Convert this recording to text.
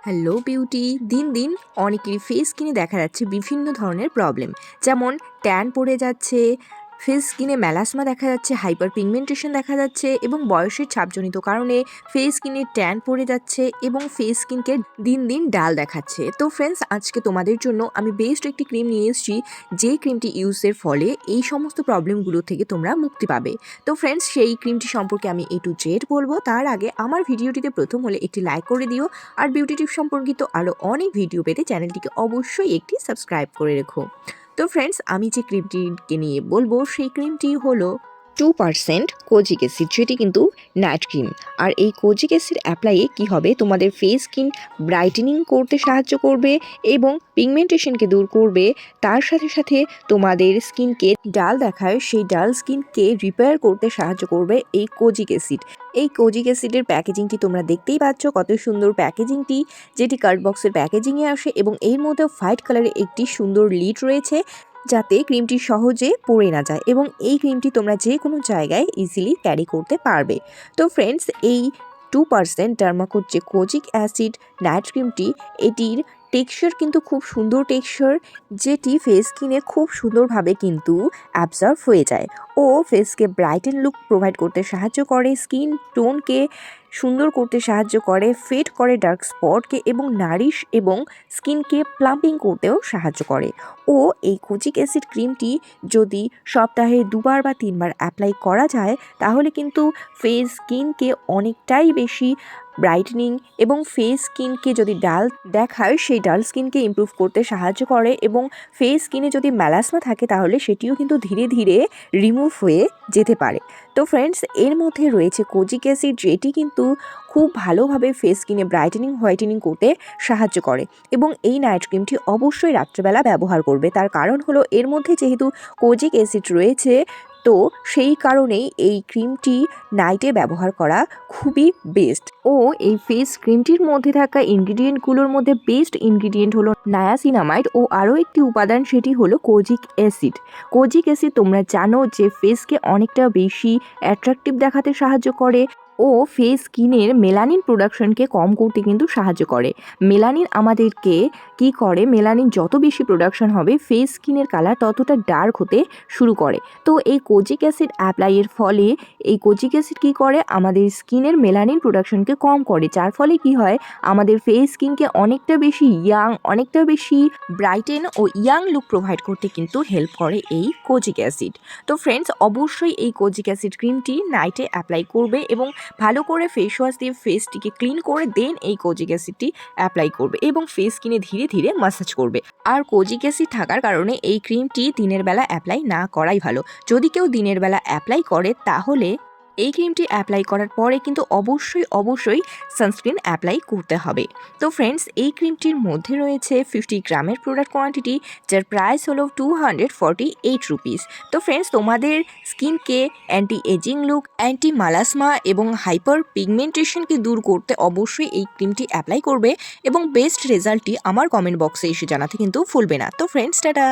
Hello beauty. দিন দিন অনেকেরই ফেস স্কিনে দেখা যাচ্ছে বিভিন্ন ধরনের প্রবলেম, যেমন ট্যান পড়ে যাচ্ছে, ফেস স্কিনে মেলাসমা দেখা যাচ্ছে, হাইপার পিগমেন্টেশন দেখা যাচ্ছে এবং বয়সের ছাপজনিত কারণে ফেস স্কিনে ট্যান পড়ে যাচ্ছে এবং ফেস স্কিনকে দিন দিন ডাল দেখাচ্ছে। তো ফ্রেন্ডস, আজকে তোমাদের জন্য আমি বেস্ট একটি ক্রিম নিয়ে এসেছি, যে ক্রিমটি ইউজের ফলে এই সমস্ত প্রবলেমগুলো থেকে তোমরা মুক্তি পাবে। তো ফ্রেন্ডস, সেই ক্রিমটি সম্পর্কে আমি A to Z বলবো। তার আগে আমার ভিডিওটিতে প্রথম হলে একটি লাইক করে দিও, আর বিউটি টিপ সম্পর্কিত আরও অনেক ভিডিও পেতে চ্যানেলটিকে অবশ্যই একটি সাবস্ক্রাইব করে রেখো। তো ফ্রেন্ডস, আমি যে ক্রিমটিকে নিয়ে বলবো সেই ক্রিমটি হলো 2% কোজিক অ্যাসিড, যেটি কিন্তু নাইট ক্রিম। আর এই কোজিক অ্যাসিড অ্যাপ্লাইয়ে কী হবে, তোমাদের ফেস স্কিন ব্রাইটেনিং করতে সাহায্য করবে এবং পিগমেন্টেশনকে দূর করবে। তার সাথে সাথে তোমাদের স্কিনকে ডাল দেখায় সেই ডাল স্কিনকে রিপেয়ার করতে সাহায্য করবে এই কোজিক অ্যাসিড। এই কোজিক অ্যাসিডের প্যাকেজিংটি তোমরা দেখতেই পাচ্ছ, কত সুন্দর প্যাকেজিংটি, যেটি কার্ড বক্সের প্যাকেজিংয়ে আসে এবং এর মধ্যে হোয়াইট কালারের একটি সুন্দর লিড রয়েছে, যাতে ক্রিমটি সহজে পড়ে না যায় এবং এই ক্রিমটি তোমরা যে কোনো জায়গায় ইজিলি ক্যারি করতে পারবে। তো ফ্রেন্ডস, এই 2% ডার্মাকোট যে কোজিক অ্যাসিড নাইট ক্রিমটি, এটির টেক্সচার কিন্তু খুব সুন্দর টেক্সচার, যেটি ফেস স্কিনে খুব সুন্দরভাবে কিন্তু অ্যাবজর্ব হয়ে যায় ও ফেসকে ব্রাইটেন লুক প্রোভাইড করতে সাহায্য করে, স্কিন টোনকে সুন্দর করতে সাহায্য করে, ফেড করে ডার্ক স্পটকে এবং নারিশ এবং স্কিনকে প্লাম্পিং করতেও সাহায্য করে। ও এই কোজিক অ্যাসিড ক্রিমটি যদি সপ্তাহে 2বার বা 3বার অ্যাপ্লাই করা যায়, তাহলে কিন্তু ফেস স্কিনকে অনেকটাই বেশি ব্রাইটনিং এবং ফেস স্কিনকে যদি ডাল দেখায় সেই ডাল স্কিনকে ইমপ্রুভ করতে সাহায্য করে এবং ফেস স্কিনে যদি মেলাসমা থাকে তাহলে সেটিও কিন্তু ধীরে ধীরে রিমুভ হয়ে যেতে পারে। তো ফ্রেন্ডস, এর মধ্যে রয়েছে কোজিক অ্যাসিড, যেটি কিন্তু খুব ভালোভাবে ফেস স্কিনে ব্রাইটেনিং হোয়াইটেনিং করতে সাহায্য করে এবং এই নাইট ক্রিমটি অবশ্যই রাত্রেবেলা ব্যবহার করবে। তার কারণ হলো এর মধ্যে যেহেতু কোজিক অ্যাসিড রয়েছে, তো সেই কারণেই এই ক্রিমটি নাইটে ব্যবহার করা খুবই বেস্ট। ও এই ফেস ক্রিমটির মধ্যে থাকা ইনগ্রিডিয়েন্টগুলোর মধ্যে বেস্ট ইনগ্রিডিয়েন্ট হলো নায়াসিনামাইড ও আরও একটি উপাদান, সেটি হলো কোজিক অ্যাসিড। কোজিক অ্যাসিড তোমরা জানো যে ফেসকে অনেকটা বেশি অ্যাট্রাকটিভ দেখাতে সাহায্য করে ও ফেস স্কিনের মেলানিন প্রোডাকশনকে কম করতে কিন্তু সাহায্য করে। মেলানিন আমাদেরকে কি করে, মেলানিন যত বেশি প্রোডাকশন হবে ফেস স্কিনের কালার ততটা ডার্ক হতে শুরু করে। তো এই কোজিক অ্যাসিড অ্যাপ্লাইয়ের ফলে এই কোজিক অ্যাসিড কী করে, আমাদের স্কিনের মেলানিন প্রোডাকশনকে কম করে, যার ফলে কি হয়, আমাদের ফেস স্কিনকে অনেকটা বেশি ইয়াং, অনেকটা বেশি ব্রাইটেন ও ইয়াং লুক প্রোভাইড করতে কিন্তু হেল্প করে এই কোজিক অ্যাসিড। তো ফ্রেন্ডস, অবশ্যই এই কোজিক অ্যাসিড ক্রিমটি নাইটে অ্যাপ্লাই করবে এবং ভালো করে ফেস ওয়াশ দিয়ে ফেসটিকে ক্লিন করে দেন এই কোজিক অ্যাসিডটি অ্যাপ্লাই করবে এবং ফেস স্কিনে ধীরে ধীরে ম্যাসাজ করবে। আর কোজিক অ্যাসিড থাকার কারণে এই ক্রিমটি দিনের বেলা অ্যাপ্লাই না করাই ভালো। যদি কেউ দিনের বেলা অ্যাপ্লাই করে, তাহলে এই ক্রিমটি অ্যাপ্লাই করার পরে কিন্তু অবশ্যই সানস্ক্রিন অ্যাপ্লাই করতে হবে। তো ফ্রেন্ডস, এই ক্রিমটির মধ্যে রয়েছে 50 গ্রামের প্রোডাক্ট কোয়ান্টিটি, যার প্রাইস হলো 248 রুপিস। তো ফ্রেন্ডস, তোমাদের স্কিনকে অ্যান্টি এজিং লুক, অ্যান্টি মালাসমা এবং হাইপার পিগমেন্টেশনকে দূর করতে অবশ্যই এই ক্রিমটি অ্যাপ্লাই করবে এবং বেস্ট রেজাল্টটি আমার কমেন্ট বক্সে এসে জানাতে কিন্তু ভুলবে না। তো ফ্রেন্ডস, টাটা।